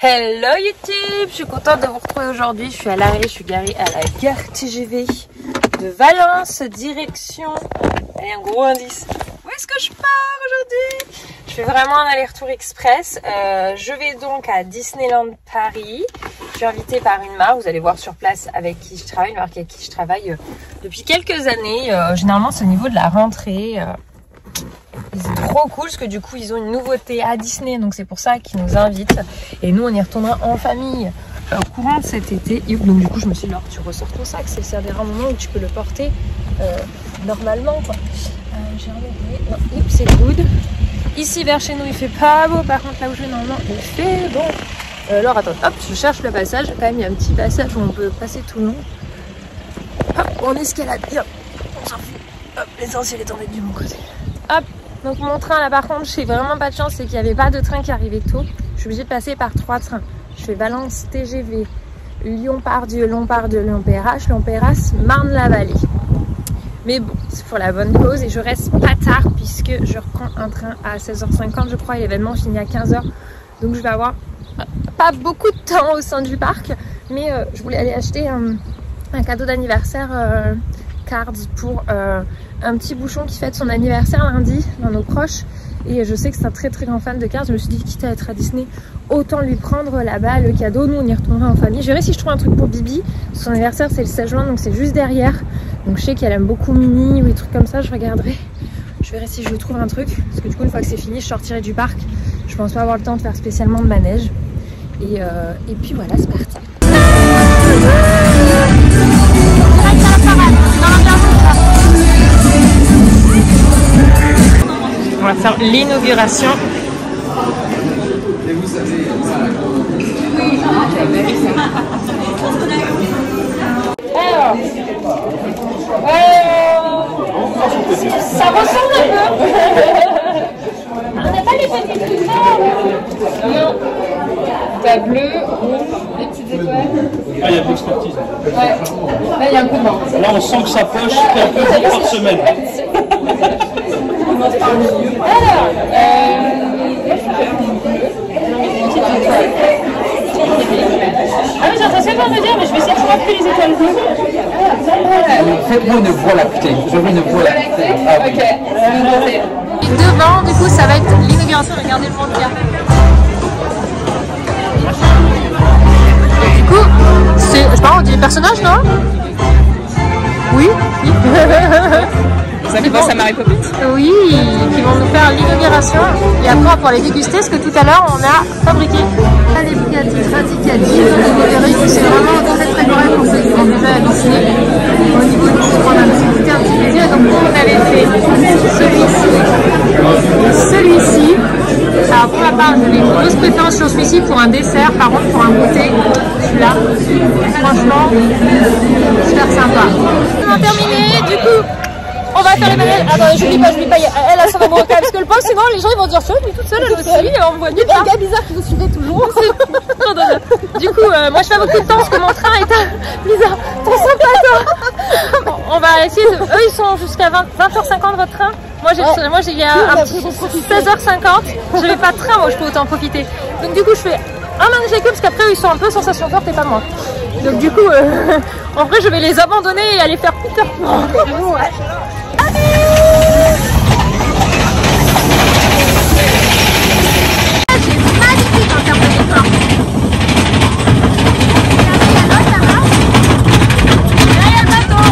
Hello YouTube, je suis contente de vous retrouver aujourd'hui. Je suis à l'arrêt, je suis garée à la gare TGV de Valence, direction, allez, un gros indice, où est-ce que je pars aujourd'hui? Je fais vraiment un aller-retour express. Je vais donc à Disneyland Paris. Je suis invitée par une marque, vous allez voir sur place avec qui je travaille, une marque avec qui je travaille depuis quelques années. Généralement c'est au niveau de la rentrée. C'est trop cool parce que du coup ils ont une nouveauté à Disney, donc c'est pour ça qu'ils nous invitent et nous on y retournera en famille au courant de cet été. Et donc du coup je me suis dit, alors tu ressors ton sac, c'est un des rares moments où tu peux le porter normalement quoi. J'ai regardé, non, c'est good. Ici vers chez nous il fait pas beau, par contre là où je vais normalement il fait bon. Alors attends, hop, je cherche le passage, quand même il y a un petit passage où on peut passer tout le long. Hop, on escalade, et hop, on s'en fout. Hop, l'essentiel est en d'être du bon côté. Hop. Donc mon train là par contre j'ai vraiment pas de chance, c'est qu'il n'y avait pas de train qui arrivait tôt. Je suis obligée de passer par 3 trains. Je fais Valence TGV, Lyon-Pardieu, Lyon-Pardieu, Lyon-PRH, Lyon-Perras, Marne-la-Vallée. Mais bon, c'est pour la bonne cause et je reste pas tard puisque je reprends un train à 16h50 je crois et l'événement finit à 15h. Donc je vais avoir pas beaucoup de temps au sein du parc, mais je voulais aller acheter un cadeau d'anniversaire cards pour un petit bouchon qui fête son anniversaire lundi dans nos proches et je sais que c'est un très grand fan de cards. Je me suis dit quitte à être à Disney autant lui prendre là-bas le cadeau, nous on y retournera en famille. Je verrai si je trouve un truc pour Bibi, son anniversaire c'est le 16 juin donc c'est juste derrière, donc je sais qu'elle aime beaucoup Mini ou des trucs comme ça. Je regarderai, je verrai si je trouve un truc parce que du coup une fois que c'est fini je sortirai du parc. Je pense pas avoir le temps de faire spécialement de manège et puis voilà, c'est parti. On va faire l'inauguration. Alors, ça ressemble un peu. On n'a pas les petits trucs là. Non. T'as bleu, rouge, les petites étoiles. Ah, il y a de l'expertise. Ouais. Là, il y a un coup de main. Là, on sent que sa poche fait un peu plus par semaine. Alors, ah mais j'ai l'impression de me dire, mais je vais essayer de voir plus les étoiles bleues. Faites-moi une voix là, putain. Je veux une voix là. Ah, ok. Et devant, du coup, ça va être l'inauguration. Regardez le monde qu'il y a. Du coup, c'est, je sais pas, on dit les personnages, non? Oui. Ça fait penser à Mary Poppins. Oui, qui vont nous faire l'inauguration et après on va pouvoir les déguster parce que tout à l'heure on a fabriqué. Les Bugatti Radicati, donc vous verrez que c'est vraiment très correct pour ceux qui vont déjà à Disney. Au niveau de tout, on a goûté un petit plaisir. Donc nous on avait fait celui-ci. Alors pour ma part, j'ai une grosse préférence sur celui-ci pour un dessert. Par contre pour un goûter, celui-là, franchement, super sympa. On a terminé, du coup. On va faire les manèges. Attendez, j'oublie pas, elle a son amour quand même. Parce que le pauvre, sinon les gens ils vont dire ça, mais toute seule elle aussi, on me voit nulle part. Il y a un gars bizarre qui vous suivait toujours. Du coup, moi je fais beaucoup de temps parce que mon train est bizarre. Trop sympa toi. On va essayer de. Eux ils sont jusqu'à 20h50 votre train. Moi il y a un petit 16h50. Je n'avais pas de train, moi je peux autant en profiter. Donc du coup je fais un manège avec eux parce qu'après ils sont un peu sensation forte et pas moi. Donc du coup, en vrai je vais les abandonner et aller faire Peter Pan. C'est magnifique en termes de décor. Là il y a le bateau.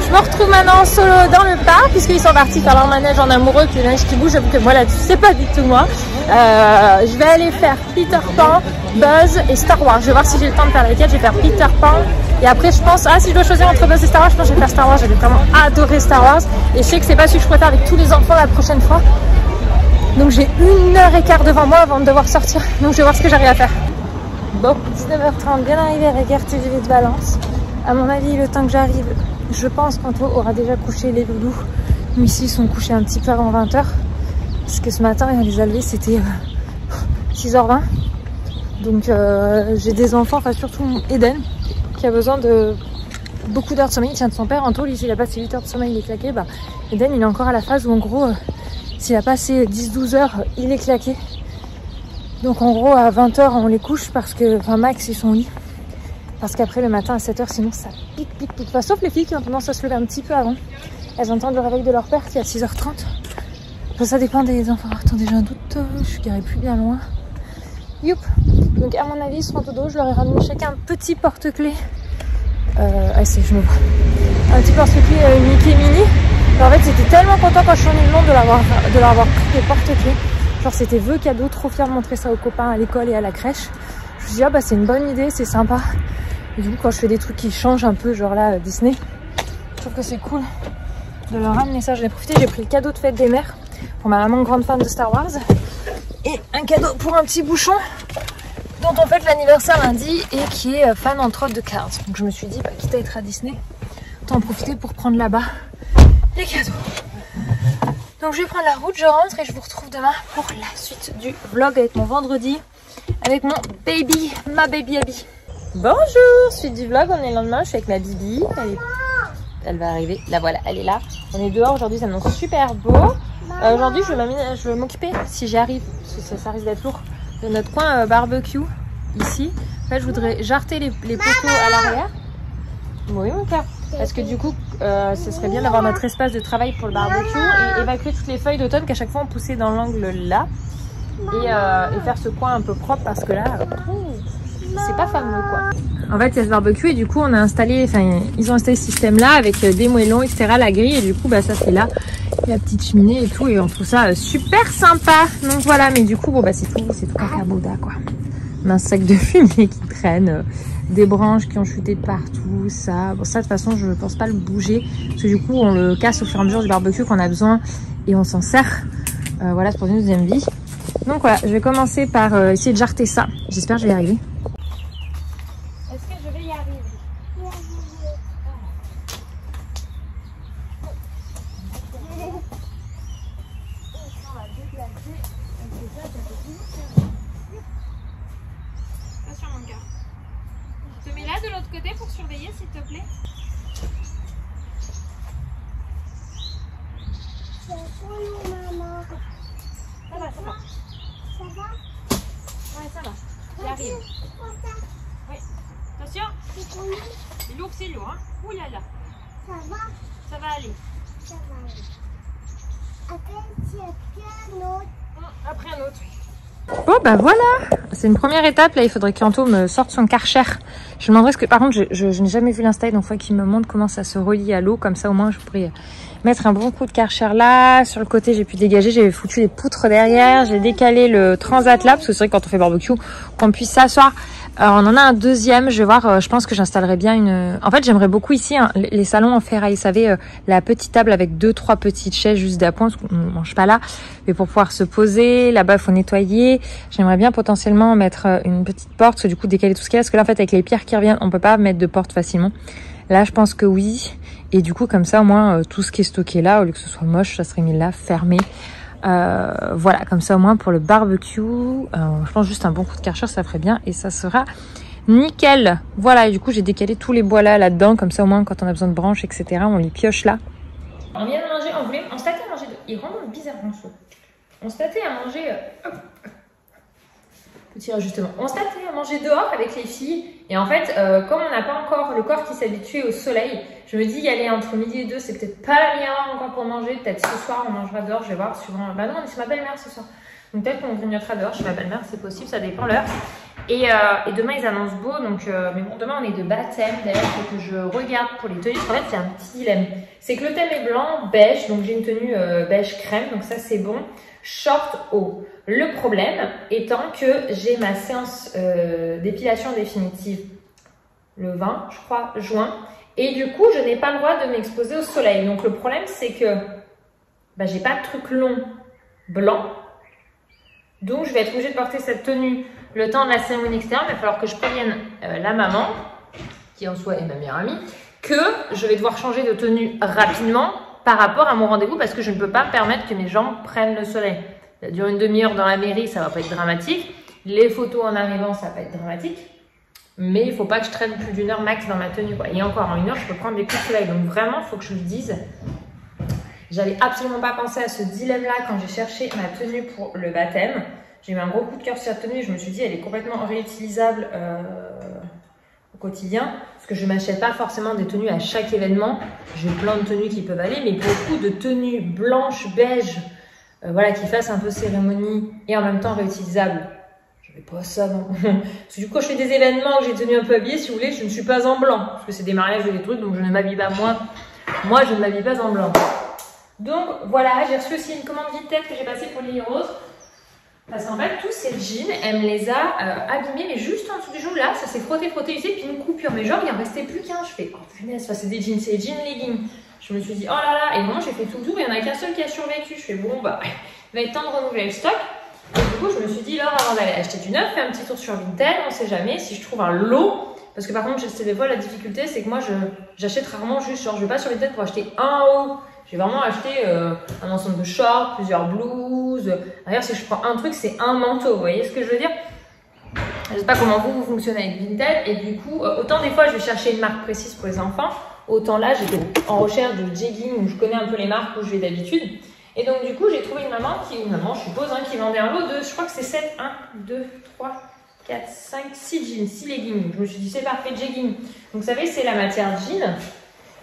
Je me retrouve maintenant en solo dans le parc puisqu'ils sont partis faire leur manège en amoureux, puis le manège qui bouge, j'avoue que moi là-dessus c'est pas du tout moi. Je vais aller faire Peter Pan, Buzz et Star Wars. Je vais voir si j'ai le temps de faire lesquels. Je vais faire Peter Pan et après je pense, si je dois choisir entre Buzz et Star Wars, je pense que je vais faire Star Wars. J'avais vraiment adoré Star Wars et je sais que c'est pas celui que je préfère avec tous les enfants la prochaine fois. Donc j'ai 1h15 devant moi avant de devoir sortir, donc je vais voir ce que j'arrive à faire. Bon, 19h30, bien arrivé à la gare TGV de Valence. À mon avis, le temps que j'arrive, je pense qu'Anto aura déjà couché les loulous. Nous ici, ils sont couchés un petit peu avant 20h. Parce que ce matin, on les a levés, c'était 6h20. Donc j'ai des enfants, enfin surtout Eden, qui a besoin de beaucoup d'heures de sommeil. Il tient de son père en tôle, il a passé 8 heures de sommeil, il est claqué. Bah, Eden, il est encore à la phase où en gros, s'il a passé 10-12 heures, il est claqué. Donc en gros, à 20h, on les couche parce que, enfin Max, ils sont au lit. Parce qu'après le matin à 7h, sinon ça pique. Enfin, sauf les filles qui ont tendance à se lever un petit peu avant. Elles entendent le réveil de leur père qui est à 6h30. Enfin, ça dépend des enfants. Attendez, j'ai un doute, je suis garée plus bien loin. Youp. Donc à mon avis, ils seront au dos. Je leur ai ramené chacun un petit porte-clés. Je me vois. Un petit porte-clés Mickey Mini. Et en fait, j'étais tellement content quand je suis venue le monde de leur avoir pris des porte-clés. Genre c'était vœu cadeau, trop fière de montrer ça aux copains à l'école et à la crèche. Je me suis dit, ah bah c'est une bonne idée, c'est sympa. Et du coup, quand je fais des trucs qui changent un peu, genre là, Disney, je trouve que c'est cool de leur ramener ça. J'en ai profité, j'ai pris le cadeau de fête des mères pour ma maman grande fan de Star Wars. Et un cadeau pour un petit bouchon dont on fête l'anniversaire lundi et qui est fan entre autres de Cars. Donc je me suis dit, bah, quitte à être à Disney, autant en profiter pour prendre là-bas les cadeaux. Donc je vais prendre la route, je rentre et je vous retrouve demain pour la suite du vlog avec mon vendredi, avec mon baby, ma baby Abby. Bonjour, suite du vlog, on est le lendemain, je suis avec ma Bibi, elle va arriver, la voilà, elle est là. On est dehors aujourd'hui, ça annonce super beau. Aujourd'hui je vais m'occuper, si j'y arrive, parce que ça risque d'être lourd, de notre coin barbecue, ici. En fait je voudrais jarter les poteaux à l'arrière. Oui mon cœur. Parce que du coup, ce serait bien d'avoir notre espace de travail pour le barbecue et évacuer toutes les feuilles d'automne qu'à chaque fois on poussait dans l'angle là. Et faire ce coin un peu propre parce que là, c'est pas fameux quoi. En fait, il y a ce barbecue et du coup, on a installé, enfin, ils ont installé ce système-là avec des moellons, etc., la grille et du coup, bah ça c'est là, la petite cheminée et tout et on trouve ça super sympa. Donc voilà, mais du coup, bon bah c'est tout cacaboda quoi. On a un sac de fumée qui traîne. Des branches qui ont chuté de partout, ça. Bon, ça, de toute façon, je pense pas le bouger. Parce que du coup, on le casse au fur et à mesure du barbecue qu'on a besoin et on s'en sert. Voilà, c'est pour une deuxième vie. Donc voilà, je vais commencer par essayer de jarter ça. J'espère que je vais y arriver. Est-ce que je vais y arriver? Attention mon cœur. Je te mets là de l'autre côté pour surveiller s'il te plaît. Ça va, ça va. Ça va? Ouais, ça va. J'arrive. Oui. Attention. C'est lourd, c'est lourd. Hein. Ouh là là. Ça va? Ça va aller. Ça va aller. Après un autre. Bon bah voilà, c'est une première étape. Là il faudrait qu'Anto me sorte son Karcher. Je me demanderais ce que, par contre je n'ai jamais vu l'install, donc il faut qu'il me montre comment ça se relie à l'eau, comme ça au moins je pourrais mettre un bon coup de Karcher là. Sur le côté j'ai pu dégager, j'avais foutu les poutres derrière, j'ai décalé le transat là, parce que c'est vrai que quand on fait barbecue, qu'on puisse s'asseoir. On en a un deuxième, je vais voir, je pense que j'installerai bien une... En fait j'aimerais beaucoup ici, hein, les salons en ferraille, vous savez, la petite table avec 2-3 petites chaises juste d'appoint, parce qu'on ne mange pas là, mais pour pouvoir se poser, là-bas il faut nettoyer. J'aimerais bien potentiellement mettre une petite porte, parce que du coup décaler tout ce qu'il y a, parce que là en fait avec les pierres qui reviennent, on peut pas mettre de porte facilement. Là je pense que oui, et du coup comme ça au moins tout ce qui est stocké là, au lieu que ce soit moche, ça serait mis là, fermé. Voilà, comme ça au moins pour le barbecue, je pense juste un bon coup de Karcher ça ferait bien et ça sera nickel. Voilà, et du coup j'ai décalé tous les bois là-dedans, comme ça au moins quand on a besoin de branches etc, on les pioche là. On vient de manger, on se tâtait à manger, il est vraiment bizarre mon saut. On se tâtait à manger, petit ajustement, on se tâtait à manger dehors avec les filles et en fait comme on n'a pas encore le corps qui s'habitue au soleil, je me dis y aller entre midi et 2 c'est peut-être pas la meilleure encore pour manger, peut-être ce soir on mangera dehors, je vais voir suivant, bah non on est chez ma belle-mère ce soir, donc peut-être qu'on grignotera dehors chez ma belle-mère, c'est possible, ça dépend l'heure. Et demain ils annoncent beau, donc mais bon demain on est de baptême, d'ailleurs il faut que je regarde pour les tenues, en fait c'est un petit dilemme, c'est que le thème est blanc, beige, donc j'ai une tenue beige crème, donc ça c'est bon, short haut. Le problème étant que j'ai ma séance d'épilation définitive le 20, je crois, juin, et du coup je n'ai pas le droit de m'exposer au soleil, donc le problème c'est que bah, j'ai pas de truc long blanc, donc je vais être obligée de porter cette tenue le temps de la cérémonie extérieure, mais il va falloir que je prévienne la maman, qui en soi est ma meilleure amie, que je vais devoir changer de tenue rapidement par rapport à mon rendez-vous parce que je ne peux pas permettre que mes jambes prennent le soleil. Ça dure une demi-heure dans la mairie, ça va pas être dramatique. Les photos en arrivant, ça va pas être dramatique. Mais il faut pas que je traîne plus d'1 heure max dans ma tenue, quoi. Et encore, en 1 heure, je peux prendre des coups de soleil. Donc vraiment, il faut que je le dise. J'avais absolument pas pensé à ce dilemme-là quand j'ai cherché ma tenue pour le baptême. J'ai eu un gros coup de cœur sur cette tenue. Je me suis dit, elle est complètement réutilisable au quotidien. Parce que je m'achète pas forcément des tenues à chaque événement. J'ai plein de tenues qui peuvent aller. Mais beaucoup de tenues blanches, beige, voilà, qui fassent un peu cérémonie et en même temps réutilisables. Pas ça, non. Parce que du coup, quand je fais des événements où j'ai tenu un peu habillée, si vous voulez, je ne suis pas en blanc. Parce que c'est des mariages ou des trucs, donc je ne m'habille pas. Moi, je ne m'habille pas en blanc. Donc, voilà, j'ai reçu aussi une commande Vinted que j'ai passée pour Lily Rose. Parce qu'en fait, tous ces jeans, elle me les a abîmés, mais juste en dessous du genou, là, ça s'est frotté, tu sais, puis une coupure. Mais genre, il en restait plus qu'un. Je fais, oh punaise, c'est des jeans, c'est des jeans leggings. Je me suis dit, oh là là, et moi, j'ai fait tout le tour, il n'y en a qu'un seul qui a survécu. Je fais, bon, bah, il va être temps de renouveler le stock. Et du coup, je me suis dit, là, avant d'aller acheter du neuf, fais un petit tour sur Vinted, on sait jamais si je trouve un lot. Parce que par contre, je sais des fois, la difficulté, c'est que moi, j'achète rarement juste, genre, je vais pas sur Vinted pour acheter un haut. J'ai vraiment acheté un ensemble de shorts, plusieurs blouses. D'ailleurs, si je prends un truc, c'est un manteau. Vous voyez ce que je veux dire? Je sais pas comment vous fonctionnez avec Vinted. Et du coup, autant des fois, je vais chercher une marque précise pour les enfants, autant là, j'étais en recherche de jeggings où je connais un peu les marques où je vais d'habitude. Et donc, du coup, j'ai trouvé une maman, je suppose, qui vendait un lot de, je crois que c'est 7, 1, 2, 3, 4, 5, 6 jeans, 6 leggings. Je me suis dit, c'est parfait, jegging. Donc, vous savez, c'est la matière jean,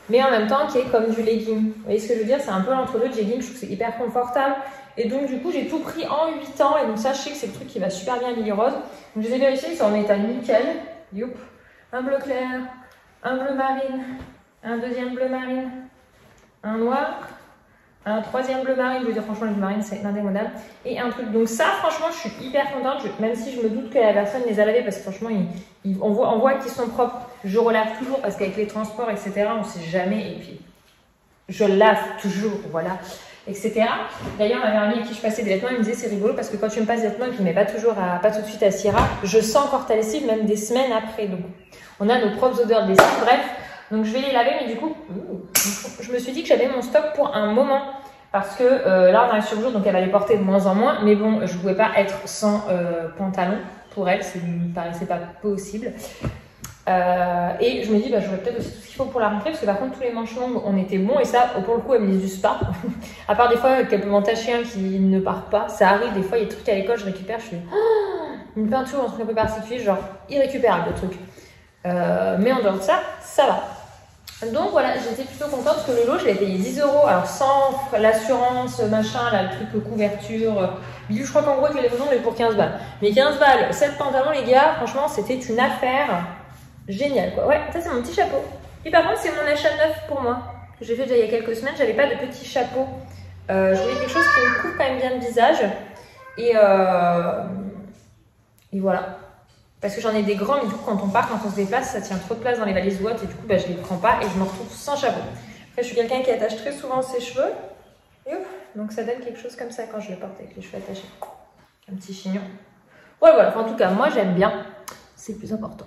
mais en même temps qui est comme du legging. Vous voyez ce que je veux dire? C'est un peu l'entre-deux de jegging, je trouve que c'est hyper confortable. Et donc, du coup, j'ai tout pris en 8 ans. Et donc, ça, je sais que c'est le truc qui va super bien à Lily Rose. Donc, je les ai vérifiés, ils sont en état nickel. Youp. Un bleu clair, un bleu marine, un deuxième bleu marine, un noir. Un troisième bleu marine, je veux dire franchement le bleu marine c'est indémodable. Et un truc, donc ça franchement je suis hyper contente, même si je me doute que la personne les a lavés parce que franchement on voit qu'ils sont propres. Je relave toujours parce qu'avec les transports etc on sait jamais et puis je lave toujours, voilà, etc. D'ailleurs ma meilleure amie avec qui je passais des vêtements elle me disait c'est rigolo parce que quand tu me passes des vêtements et que je ne mets pas toujours pas tout de suite à Sierra, je sens encore ta lessive même des semaines après. Donc on a nos propres odeurs de lessive, bref. Donc je vais les laver, mais du coup, je me suis dit que j'avais mon stock pour un moment. Parce que là, on arrive sur le jour, donc elle va les porter de moins en moins. Mais bon, je ne pouvais pas être sans pantalon pour elle, ça ne me paraissait pas possible. Et je me dis, bah, j'aurais peut-être aussi tout ce qu'il faut pour la rentrée. Parce que par contre, tous les manches longues, on était bons. Et ça, pour le coup, elle me les use pas. À part des fois qu'elle peut m'en tâcher un qui ne part pas. Ça arrive, des fois, il y a des trucs à l'école, je récupère, je fais une peinture, un truc un peu particulier, genre irrécupérable le truc. Mais en dehors de ça, ça va. Donc voilà, j'étais plutôt contente parce que le lot, je l'ai payé 10 €, alors sans l'assurance, machin, là, le truc couverture, je crois qu'en gros, avec les livraisons, on est pour 15 balles. Mais 15 balles, 7 pantalons, les gars, franchement, c'était une affaire géniale, quoi. Ouais, ça, c'est mon petit chapeau. Et par contre, c'est mon achat neuf pour moi, que j'ai fait déjà il y a quelques semaines. J'avais pas de petit chapeau. Je voulais quelque chose qui me couvre quand même bien le visage. Et voilà. Parce que j'en ai des grands, mais du coup, quand on part, quand on se déplace, ça tient trop de place dans les valises boîtes et du coup, bah, je les prends pas et je me retrouve sans chapeau. Après, je suis quelqu'un qui attache très souvent ses cheveux. Donc, ça donne quelque chose comme ça quand je le porte avec les cheveux attachés. Un petit chignon. Ouais, voilà. Enfin, en tout cas, moi, j'aime bien. C'est le plus important.